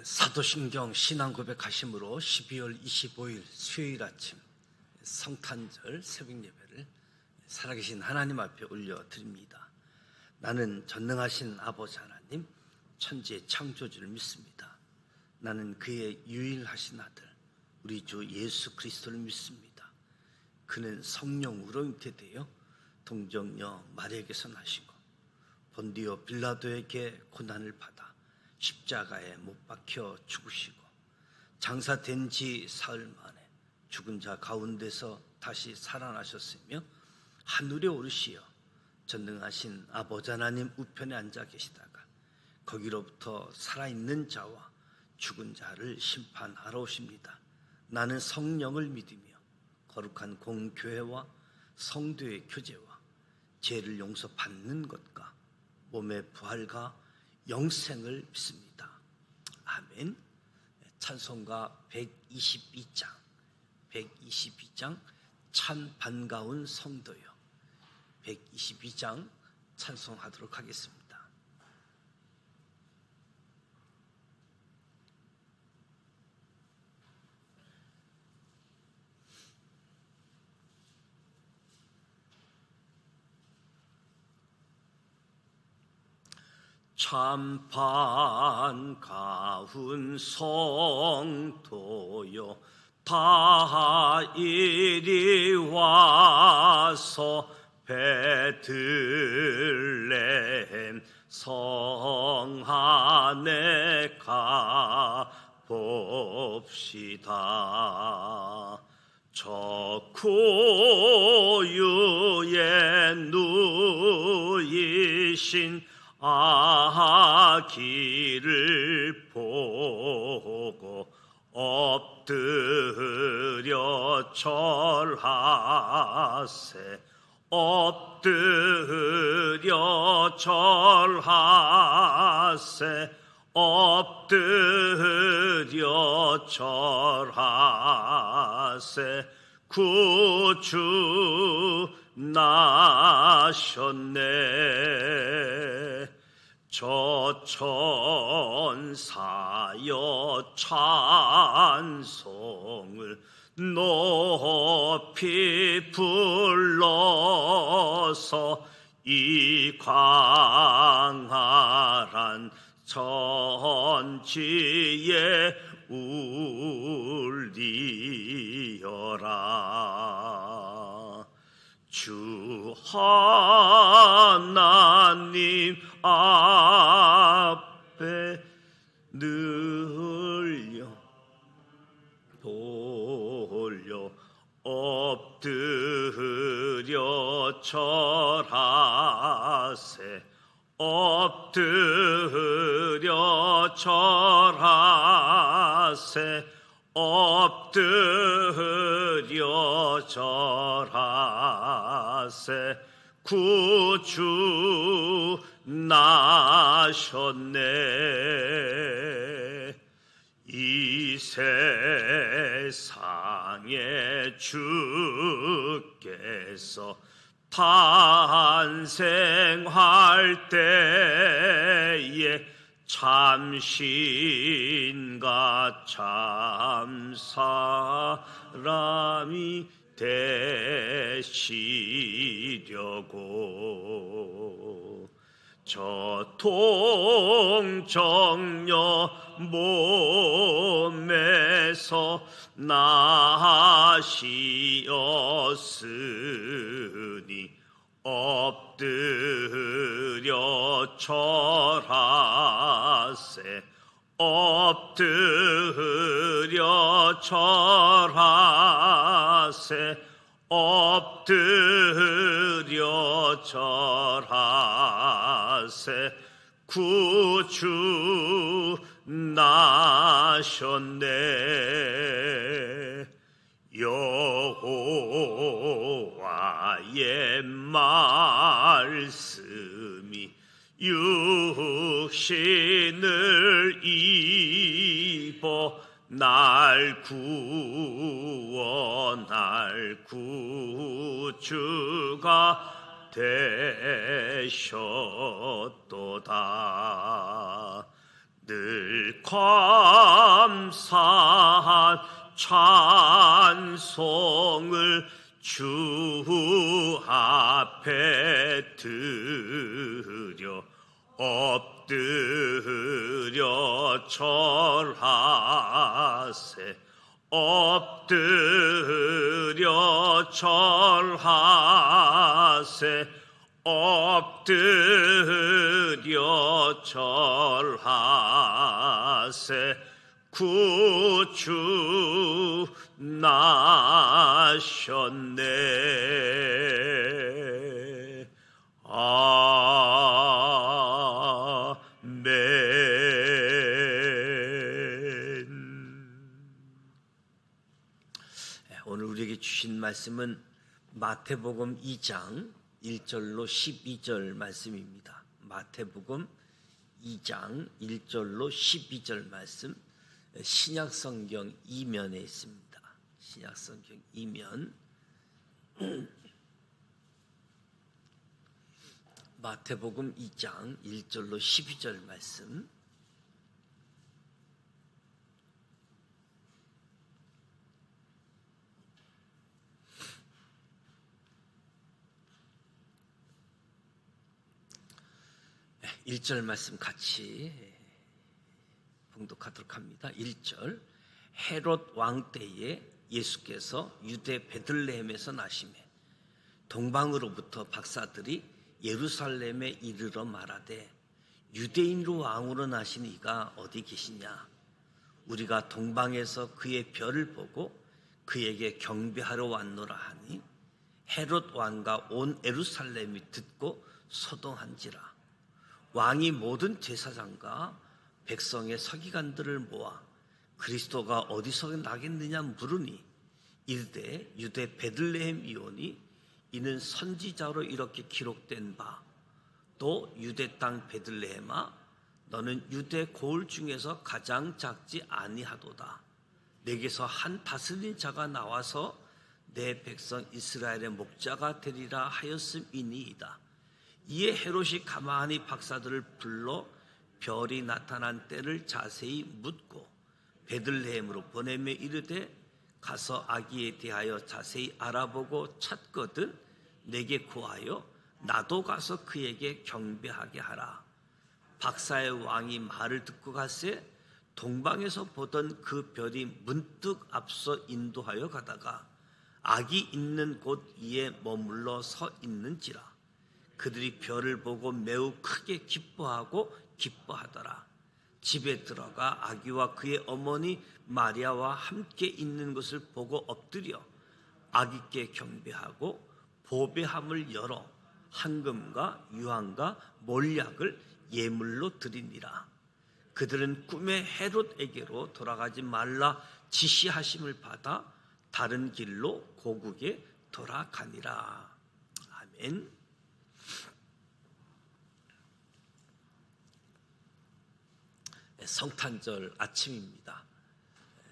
사도신경 신앙고백하심으로 12월 25일 수요일 아침 성탄절 새벽 예배를 살아계신 하나님 앞에 올려드립니다. 나는 전능하신 아버지 하나님, 천지의 창조주를 믿습니다. 나는 그의 유일하신 아들 우리 주 예수 그리스도를 믿습니다. 그는 성령으로 잉태되어 동정녀 마리아에게서 나시고 본디오 빌라도에게 고난을 받아 십자가에 못 박혀 죽으시고 장사된 지 사흘 만에 죽은 자 가운데서 다시 살아나셨으며 하늘에 오르시어 전능하신 아버지 하나님 우편에 앉아 계시다가 거기로부터 살아있는 자와 죽은 자를 심판하러 오십니다. 나는 성령을 믿으며 거룩한 공교회와 성도의 교제와 죄를 용서받는 것과 몸의 부활과 영생을 믿습니다. 아멘. 찬송가 122장 참 반가운 성도요. 122장 찬송하도록 하겠습니다. 참 반가운 성도요, 다 이리 와서 베들레헴 성 안에 가봅시다. 저 고유에 누이신 아기를 보고 엎드려 절하세. 엎드려 절하세. 엎드려 절하세. 구주 나셨네. 저 천사여 찬송을 높이 불러서 이 광활한 천지에 울리어라. 주 하나님 앞에 늘려 돌려 엎드려 절하세. 엎드려 절하세. 엎드려 절하세. 구주 나셨네. 이 세상에 주께서 탄생할 때에 참신과 참 사람이 되시려고 저 동정녀 몸에서 나시었으니 엎드려 절하세. 엎드려 절하세. 엎드려 절하세. 구주 나셨네. 여호와의 말씀이 육신을 입어 날 구원할 구주가 되셨도다. 늘 감사한 찬송을 주 앞에 드려 엎드려 절하세 엎드려 절하세 엎드려 절하세 구주 나셨네. 오늘 우리에게 주신 말씀은 마태복음 2장 1절로 12절 말씀입니다. 마태복음 2장 1절로 12절 말씀, 신약성경 2면에 있습니다. 신약성경 2면 마태복음 2장 1절로 12절 말씀. 1절 말씀 같이 봉독하도록 합니다. 1절. 헤롯 왕 때에 예수께서 유대 베들레헴에서 나시매 동방으로부터 박사들이 예루살렘에 이르러 말하되 유대인으로 왕으로 나신 이가 어디 계시냐? 우리가 동방에서 그의 별을 보고 그에게 경배하러 왔노라 하니 헤롯 왕과 온 예루살렘이 듣고 소동한지라. 왕이 모든 제사장과 백성의 서기관들을 모아 그리스도가 어디서 나겠느냐 물으니 이르되 유대 베들레헴이오니 이는 선지자로 이렇게 기록된 바 또 유대 땅 베들레헴아 너는 유대 고을 중에서 가장 작지 아니하도다. 내게서 한 다스린 자가 나와서 내 백성 이스라엘의 목자가 되리라 하였음이니이다. 이에 헤롯이 가만히 박사들을 불러 별이 나타난 때를 자세히 묻고 베들레헴으로 보내며 이르되 가서 아기에 대하여 자세히 알아보고 찾거든 내게 구하여 나도 가서 그에게 경배하게 하라. 박사의 왕이 말을 듣고 가세 동방에서 보던 그 별이 문득 앞서 인도하여 가다가 아기 있는 곳 위에 머물러 서 있는지라. 그들이 별을 보고 매우 크게 기뻐하더라. 집에 들어가 아기와 그의 어머니 마리아와 함께 있는 것을 보고 엎드려 아기께 경배하고 보배함을 열어 황금과 유황과 몰약을 예물로 드리니라. 그들은 꿈에 헤롯에게로 돌아가지 말라 지시하심을 받아 다른 길로 고국에 돌아가니라. 아멘. 성탄절 아침입니다.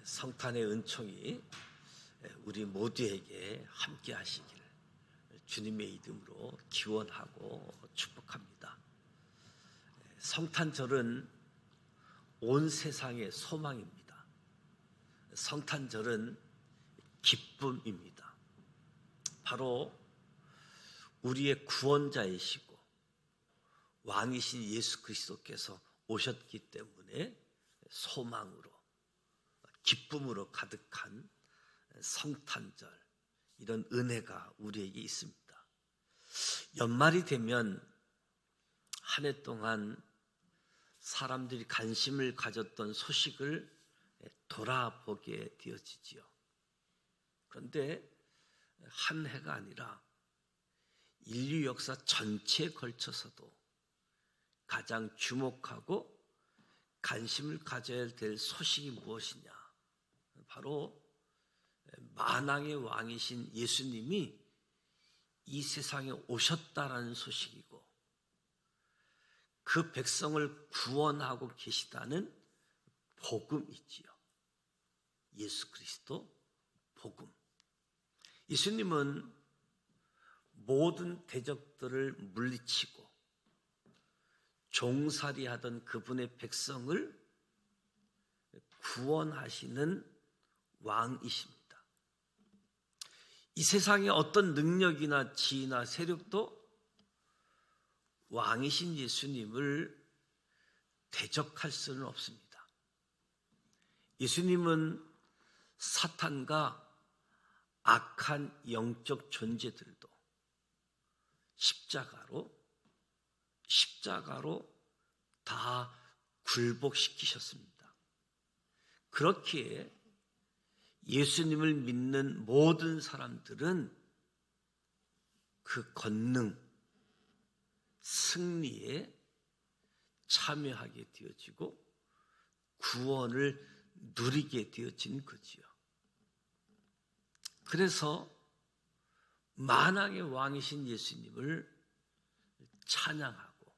성탄의 은총이 우리 모두에게 함께 하시기를 주님의 이름으로 기원하고 축복합니다. 성탄절은 온 세상의 소망입니다. 성탄절은 기쁨입니다. 바로 우리의 구원자이시고 왕이신 예수 그리스도께서 오셨기 때문에 소망으로 기쁨으로 가득한 성탄절, 이런 은혜가 우리에게 있습니다. 연말이 되면 한 해 동안 사람들이 관심을 가졌던 소식을 돌아보게 되어지지요. 그런데 한 해가 아니라 인류 역사 전체에 걸쳐서도 가장 주목하고 관심을 가져야 될 소식이 무엇이냐? 바로 만왕의 왕이신 예수님이 이 세상에 오셨다라는 소식이고 그 백성을 구원하고 계시다는 복음이지요. 예수 그리스도 복음. 예수님은 모든 대적들을 물리치고 종살이하던 그분의 백성을 구원하시는 왕이십니다. 이 세상에 어떤 능력이나 지위나 세력도 왕이신 예수님을 대적할 수는 없습니다. 예수님은 사탄과 악한 영적 존재들도 십자가로 다 굴복시키셨습니다. 그렇기에 예수님을 믿는 모든 사람들은 그 권능, 승리에 참여하게 되어지고 구원을 누리게 되어진 거지요. 그래서 만왕의 왕이신 예수님을 찬양하고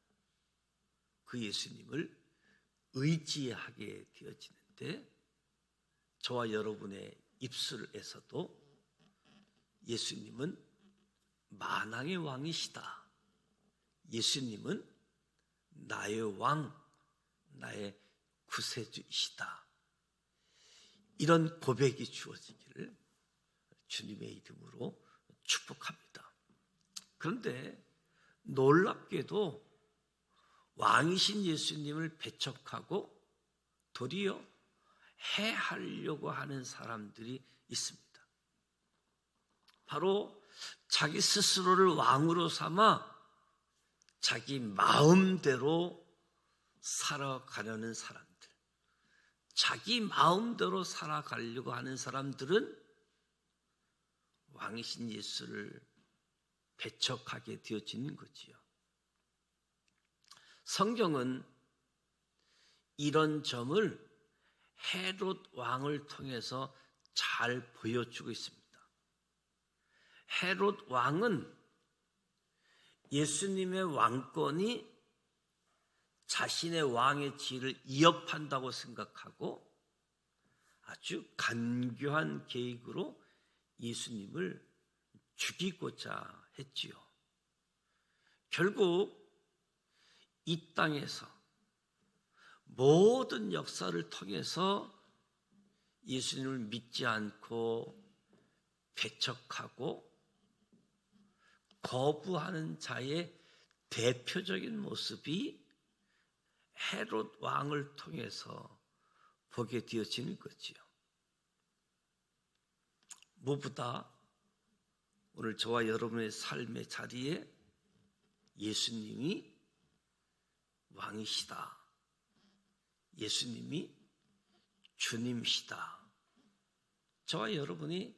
그 예수님을 의지하게 되어지는데, 저와 여러분의 입술에서도 예수님은 만왕의 왕이시다, 예수님은 나의 왕, 나의 구세주이시다, 이런 고백이 주어지기를 주님의 이름으로 축복합니다. 그런데 놀랍게도 왕이신 예수님을 배척하고 도리어 해하려고 하는 사람들이 있습니다. 바로 자기 스스로를 왕으로 삼아 자기 마음대로 살아가려는 사람들, 자기 마음대로 살아가려고 하는 사람들은 왕이신 예수를 배척하게 되어지는 거지요. 성경은 이런 점을 헤롯 왕을 통해서 잘 보여주고 있습니다. 헤롯 왕은 예수님의 왕권이 자신의 왕의 지위를 위협한다고 생각하고 아주 간교한 계획으로 예수님을 죽이고자 했지요. 결국 이 땅에서 모든 역사를 통해서 예수님을 믿지 않고 배척하고 거부하는 자의 대표적인 모습이 헤롯 왕을 통해서 보게 되어지는 거지요. 무엇보다 오늘 저와 여러분의 삶의 자리에 예수님이 왕이시다, 예수님이 주님이시다, 저와 여러분이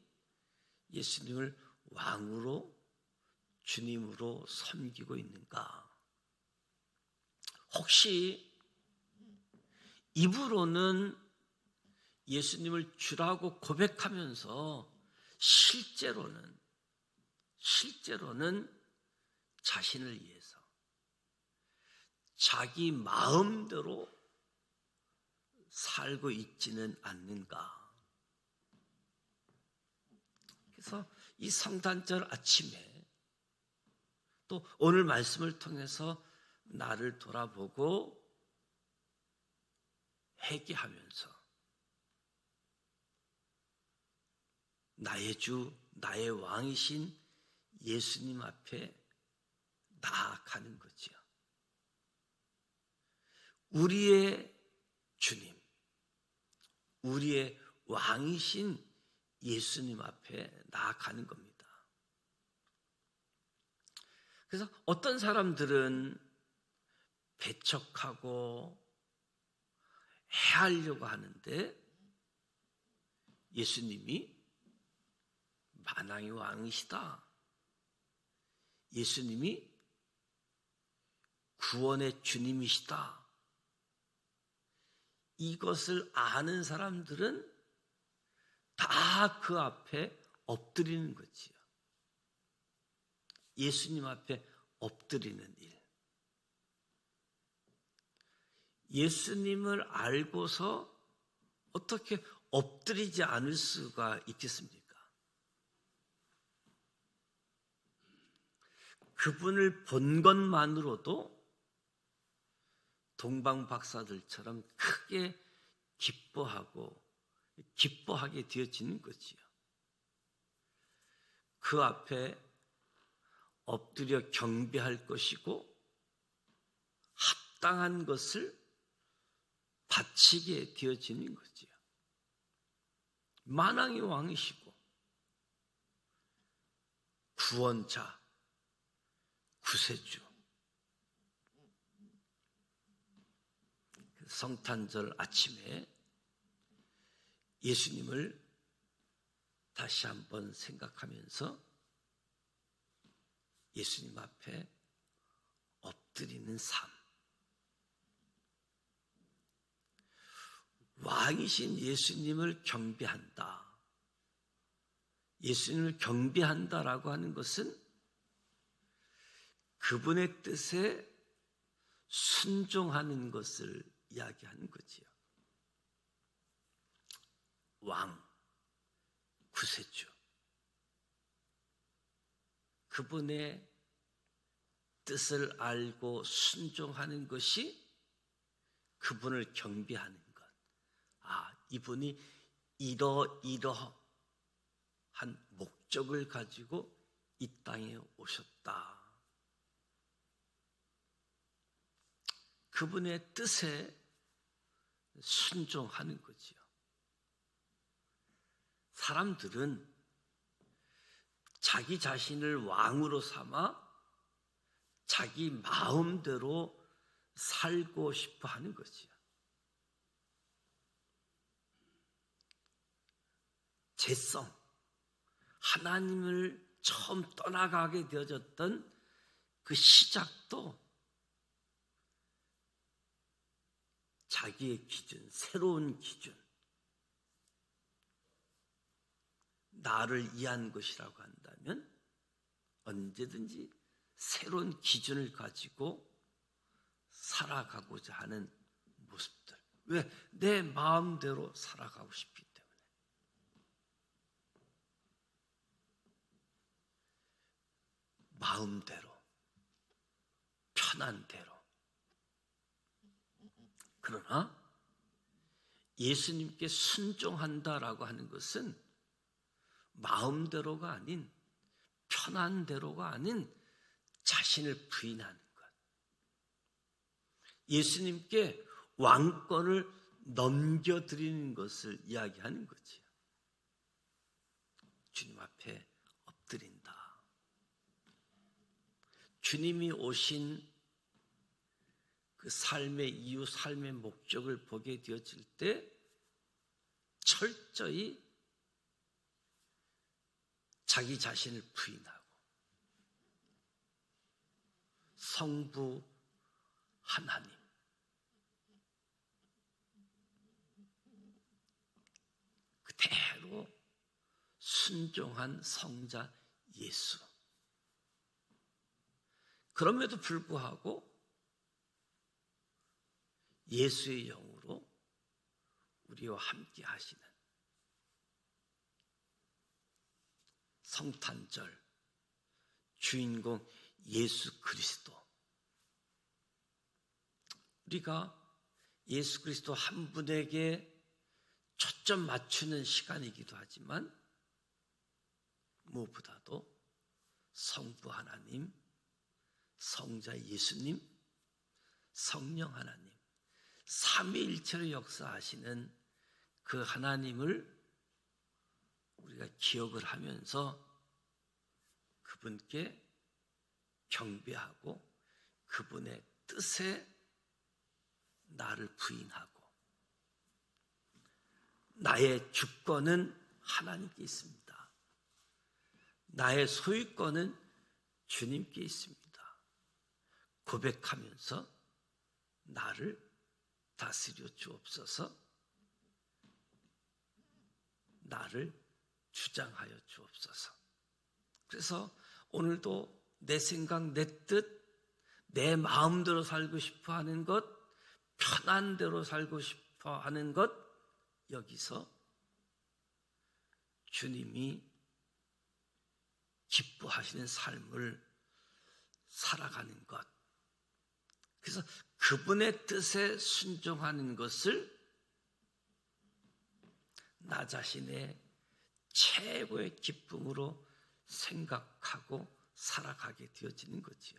예수님을 왕으로, 주님으로 섬기고 있는가? 혹시 입으로는 예수님을 주라고 고백하면서 실제로는 자신을 위해서 자기 마음대로 살고 있지는 않는가? 그래서 이 성탄절 아침에 또 오늘 말씀을 통해서 나를 돌아보고 회개하면서 나의 주, 나의 왕이신 예수님 앞에 나아가는 거지요. 우리의 주님, 우리의 왕이신 예수님 앞에 나아가는 겁니다. 그래서 어떤 사람들은 배척하고 해하려고 하는데 예수님이 만왕의 왕이시다, 예수님이 구원의 주님이시다, 이것을 아는 사람들은 다 그 앞에 엎드리는 거지요. 예수님 앞에 엎드리는 일. 예수님을 알고서 어떻게 엎드리지 않을 수가 있겠습니까? 그분을 본 것만으로도 동방 박사들처럼 크게 기뻐하게 되어지는 거지요. 그 앞에 엎드려 경배할 것이고 합당한 것을 바치게 되어지는 거지요. 만왕의 왕이시고 구원자, 구세주. 성탄절 아침에 예수님을 다시 한번 생각하면서 예수님 앞에 엎드리는 삶. 왕이신 예수님을 경배한다. 예수님을 경배한다라고 하는 것은 그분의 뜻에 순종하는 것을 이야기하는 거지요. 왕, 구세주. 그분의 뜻을 알고 순종하는 것이 그분을 경배하는 것. 이분이 이러이러한 목적을 가지고 이 땅에 오셨다. 그분의 뜻에 순종하는 거지요. 사람들은 자기 자신을 왕으로 삼아 자기 마음대로 살고 싶어 하는 거지요. 죄성, 하나님을 처음 떠나가게 되어졌던 그 시작도 자기의 기준, 새로운 기준, 나를 이해한 것이라고 한다면 언제든지 새로운 기준을 가지고 살아가고자 하는 모습들. 왜? 내 마음대로 살아가고 싶기 때문에. 마음대로, 편한 대로. 그러나 예수님께 순종한다라고 하는 것은 마음대로가 아닌, 편한 대로가 아닌 자신을 부인하는 것. 예수님께 왕권을 넘겨드리는 것을 이야기하는 거지요. 주님 앞에 엎드린다. 주님이 오신 그 삶의 이유, 삶의 목적을 보게 되어질 때 철저히 자기 자신을 부인하고 성부 하나님, 그대로 순종한 성자 예수. 그럼에도 불구하고 예수의 영으로 우리와 함께 하시는 성탄절 주인공 예수 그리스도. 우리가 예수 그리스도 한 분에게 초점 맞추는 시간이기도 하지만 무엇보다도 성부 하나님, 성자 예수님, 성령 하나님, 삼위일체로 역사하시는 그 하나님을 우리가 기억을 하면서 그분께 경배하고 그분의 뜻에 나를 부인하고 나의 주권은 하나님께 있습니다. 나의 소유권은 주님께 있습니다. 고백하면서 나를 다스려 주옵소서, 나를 주장하여 주옵소서. 그래서 오늘도 내 생각, 내 뜻, 내 마음대로 살고 싶어 하는 것, 편한 대로 살고 싶어 하는 것, 여기서 주님이 기뻐하시는 삶을 살아가는 것, 그래서 그분의 뜻에 순종하는 것을 나 자신의 최고의 기쁨으로 생각하고 살아가게 되어지는 거지요.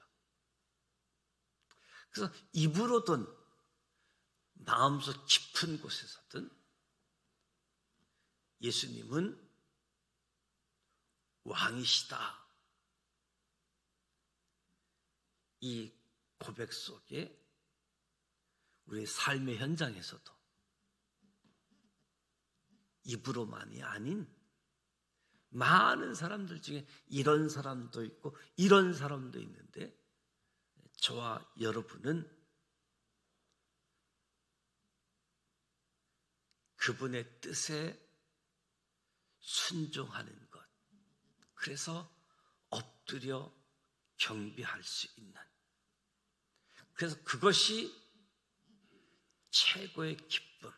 그래서 입으로든 마음속 깊은 곳에서든 예수님은 왕이시다, 이 고백 속에 우리 삶의 현장에서도 입으로만이 아닌 많은 사람들 중에 이런 사람도 있고 이런 사람도 있는데, 저와 여러분은 그분의 뜻에 순종하는 것, 그래서 엎드려 경배할 수 있는, 그래서 그것이 최고의 기쁨.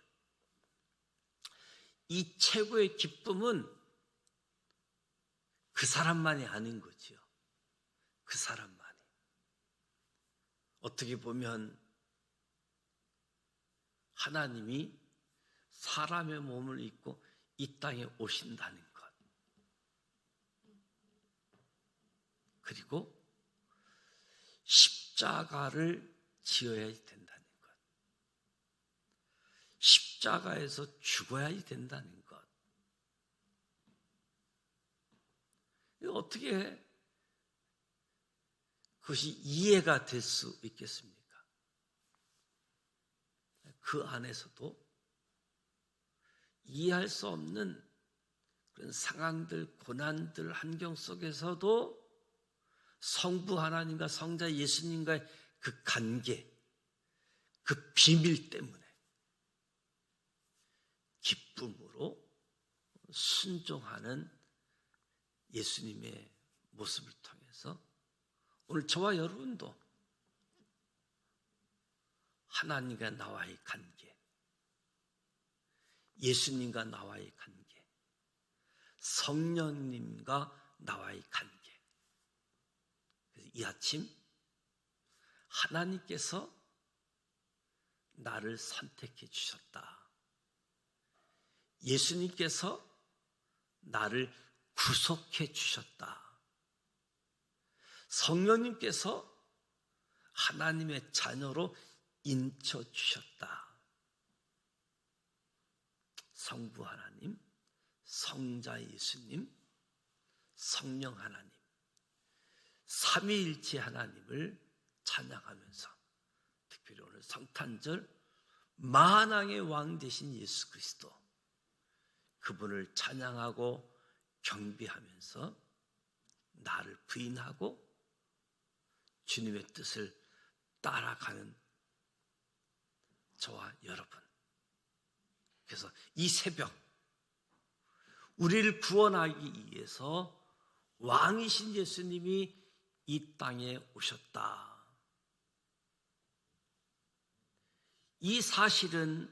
이 최고의 기쁨은 그 사람만이 아닌 거지요. 그 사람만이. 어떻게 보면 하나님이 사람의 몸을 입고 이 땅에 오신다는 것, 그리고 십자가를 지어야 된다는 것, 십자가에서 죽어야 된다는 것, 어떻게 그것이 이해가 될 수 있겠습니까? 그 안에서도 이해할 수 없는 그런 상황들, 고난들, 환경 속에서도 성부 하나님과 성자 예수님과의 그 관계, 그 비밀 때문에 기쁨으로 순종하는 예수님의 모습을 통해서 오늘 저와 여러분도 하나님과 나와의 관계, 예수님과 나와의 관계, 성령님과 나와의 관계, 그래서 이 아침 하나님께서 나를 선택해 주셨다, 예수님께서 나를 구속해 주셨다, 성령님께서 하나님의 자녀로 인쳐 주셨다. 성부 하나님, 성자 예수님, 성령 하나님, 삼위일체 하나님을 찬양하면서, 특별히 오늘 성탄절 만왕의 왕 되신 예수 그리스도, 그분을 찬양하고 경배하면서 나를 부인하고 주님의 뜻을 따라가는 저와 여러분, 그래서 이 새벽 우리를 구원하기 위해서 왕이신 예수님이 이 땅에 오셨다. 이 사실은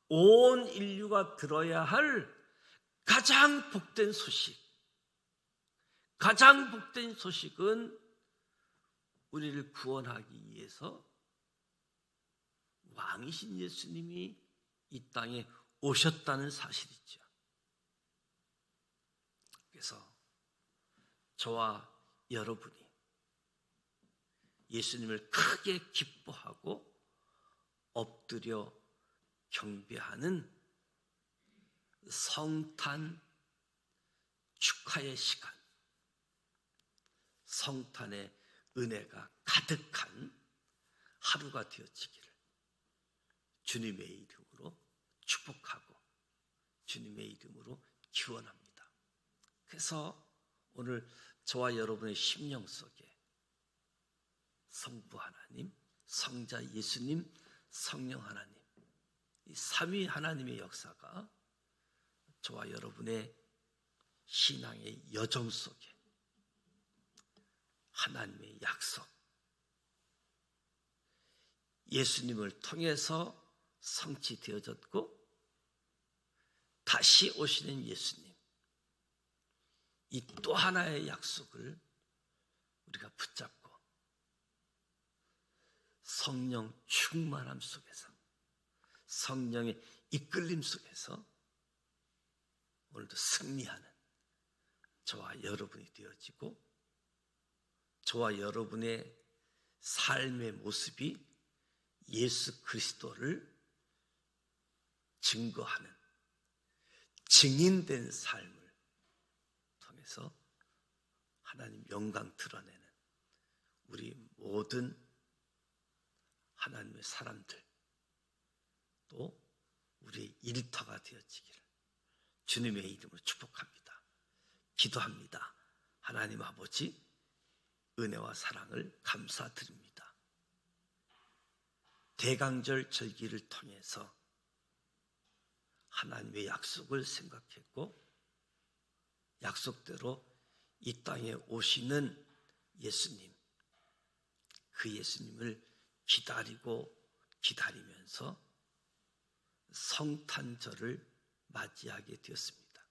온 인류가 들어야 할 가장 복된 소식, 가장 복된 소식은 우리를 구원하기 위해서 왕이신 예수님이 이 땅에 오셨다는 사실이죠. 그래서 저와 여러분이 예수님을 크게 기뻐하고 엎드려 경배하는 성탄 축하의 시간, 성탄의 은혜가 가득한 하루가 되어지기를 주님의 이름으로 축복하고 주님의 이름으로 기원합니다. 그래서 오늘 저와 여러분의 심령 속에 성부 하나님, 성자 예수님, 성령 하나님, 이 삼위 하나님의 역사가 저와 여러분의 신앙의 여정 속에 하나님의 약속, 예수님을 통해서 성취되어졌고 다시 오시는 예수님, 이 또 하나의 약속을 우리가 붙잡고 성령 충만함 속에서, 성령의 이끌림 속에서 오늘도 승리하는 저와 여러분이 되어지고, 저와 여러분의 삶의 모습이 예수 그리스도를 증거하는 증인된 삶을 통해서 하나님 영광 드러내는 우리 모든 하나님의 사람들, 또 우리의 일터가 되어지기를 주님의 이름으로 축복합니다. 기도합니다. 하나님 아버지, 은혜와 사랑을 감사드립니다. 대강절 절기를 통해서 하나님의 약속을 생각했고, 약속대로 이 땅에 오시는 예수님, 그 예수님을 기다리면서 성탄절을 맞이하게 되었습니다.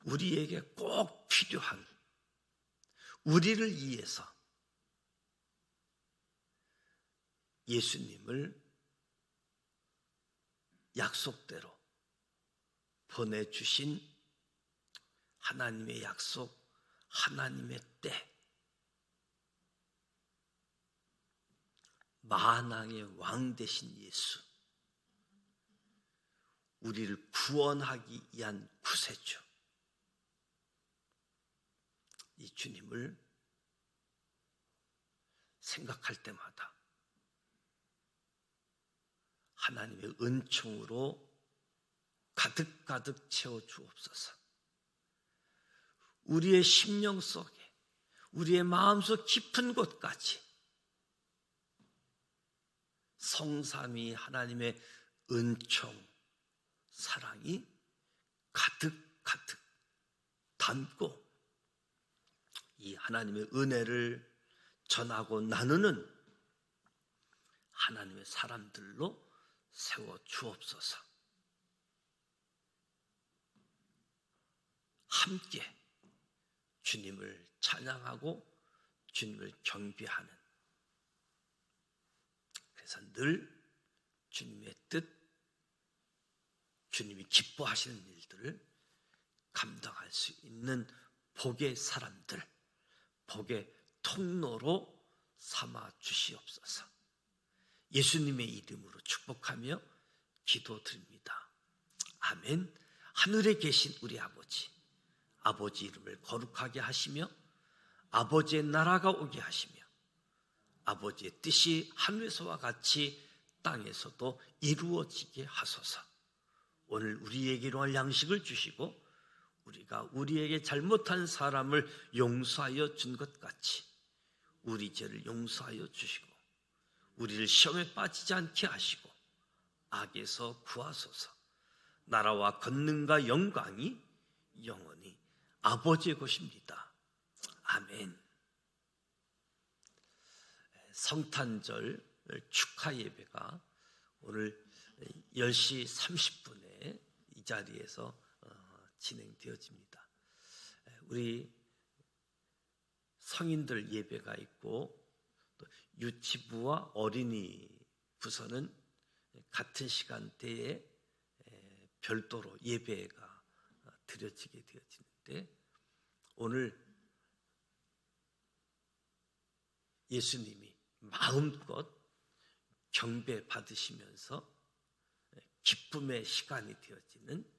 우리에게 꼭 필요한, 우리를 위해서 예수님을 약속대로 보내주신 하나님의 약속, 하나님의 때, 만왕의 왕 되신 예수, 우리를 구원하기 위한 구세주, 이 주님을 생각할 때마다 하나님의 은총으로 가득가득 채워주옵소서. 우리의 심령 속에, 우리의 마음속 깊은 곳까지 성삼위 하나님의 은총, 사랑이 가득가득 담고 이 하나님의 은혜를 전하고 나누는 하나님의 사람들로 세워 주옵소서. 함께 주님을 찬양하고 주님을 경배하는, 그래서 늘 주님의 뜻, 주님이 기뻐하시는 일들을 감당할 수 있는 복의 사람들, 복의 통로로 삼아 주시옵소서. 예수님의 이름으로 축복하며 기도드립니다. 아멘. 하늘에 계신 우리 아버지, 아버지 이름을 거룩하게 하시며 아버지의 나라가 오게 하시며 아버지의 뜻이 하늘에서와 같이 땅에서도 이루어지게 하소서. 오늘 우리에게 일용할 양식을 주시고 우리가 우리에게 잘못한 사람을 용서하여 준 것 같이 우리 죄를 용서하여 주시고 우리를 시험에 빠지지 않게 하시고 악에서 구하소서. 나라와 권능과 영광이 영원히 아버지의 것입니다. 아멘. 성탄절 축하 예배가 오늘 10시 30분에 이 자리에서 진행되어집니다. 우리 성인들 예배가 있고 또 유치부와 어린이 부서는 같은 시간대에 별도로 예배가 드려지게 되어지는데, 오늘 예수님이 마음껏 경배 받으시면서 기쁨의 시간이 되어지는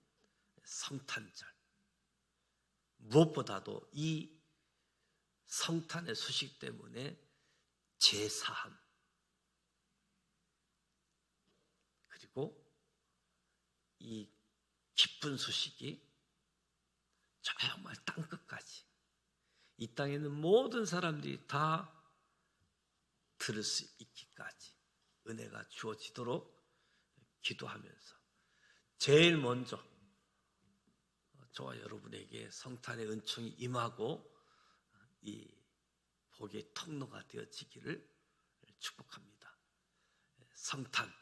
성탄절, 무엇보다도 이 성탄의 소식 때문에 제사함, 그리고 이 기쁜 소식이 정말 땅끝까지, 이 땅에 있는 모든 사람들이 다 들을 수 있기까지 은혜가 주어지도록 기도하면서 제일 먼저 저와 여러분에게 성탄의 은총이 임하고 이 복의 통로가 되어지기를 축복합니다. 성탄,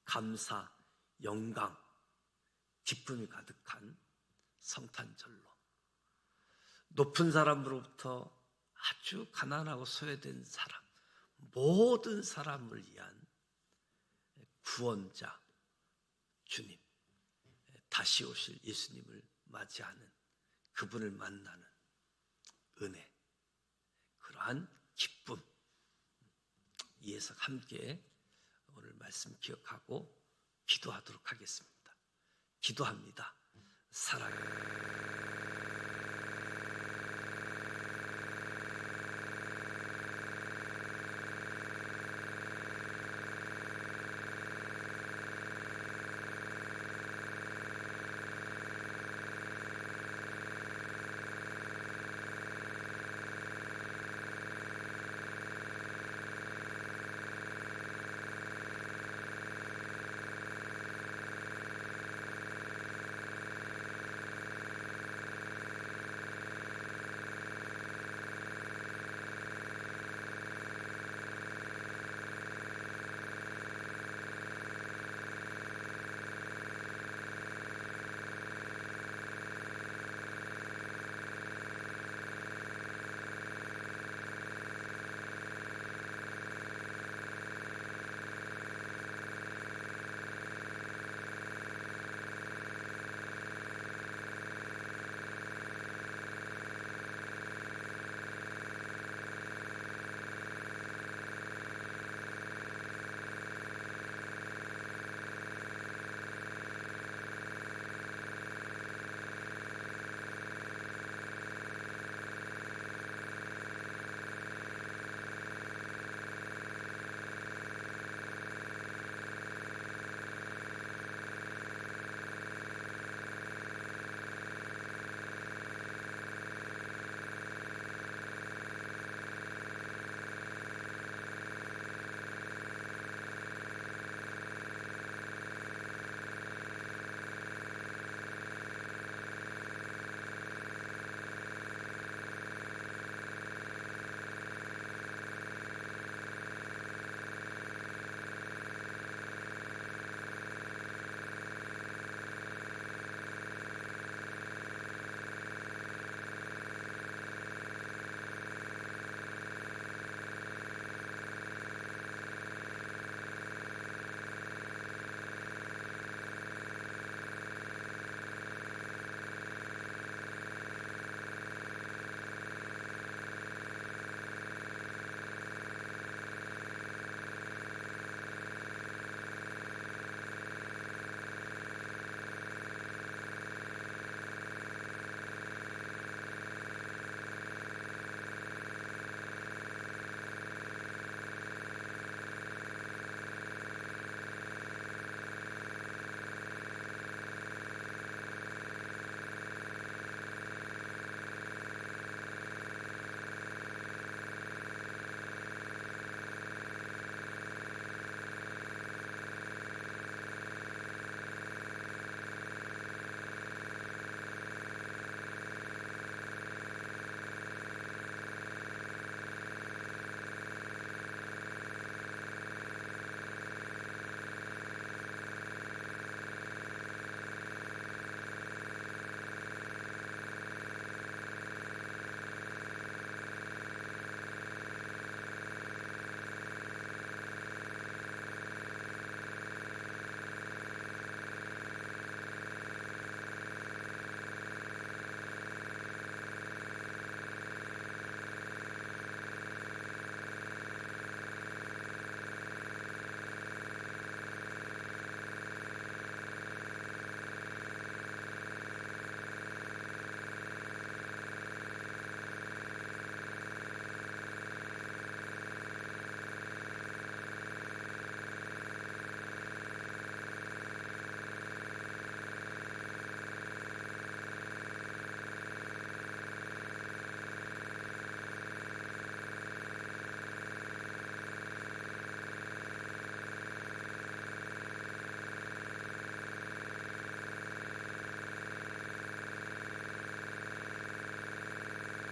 감사, 영광, 기쁨이 가득한 성탄절로 높은 사람으로부터 아주 가난하고 소외된 사람, 모든 사람을 위한 구원자 주님, 다시 오실 예수님을 맞이하는, 그분을 만나는 은혜, 그러한 기쁨, 이해서 함께 오늘 말씀 기억하고 기도하도록 하겠습니다. 기도합니다. 사랑하는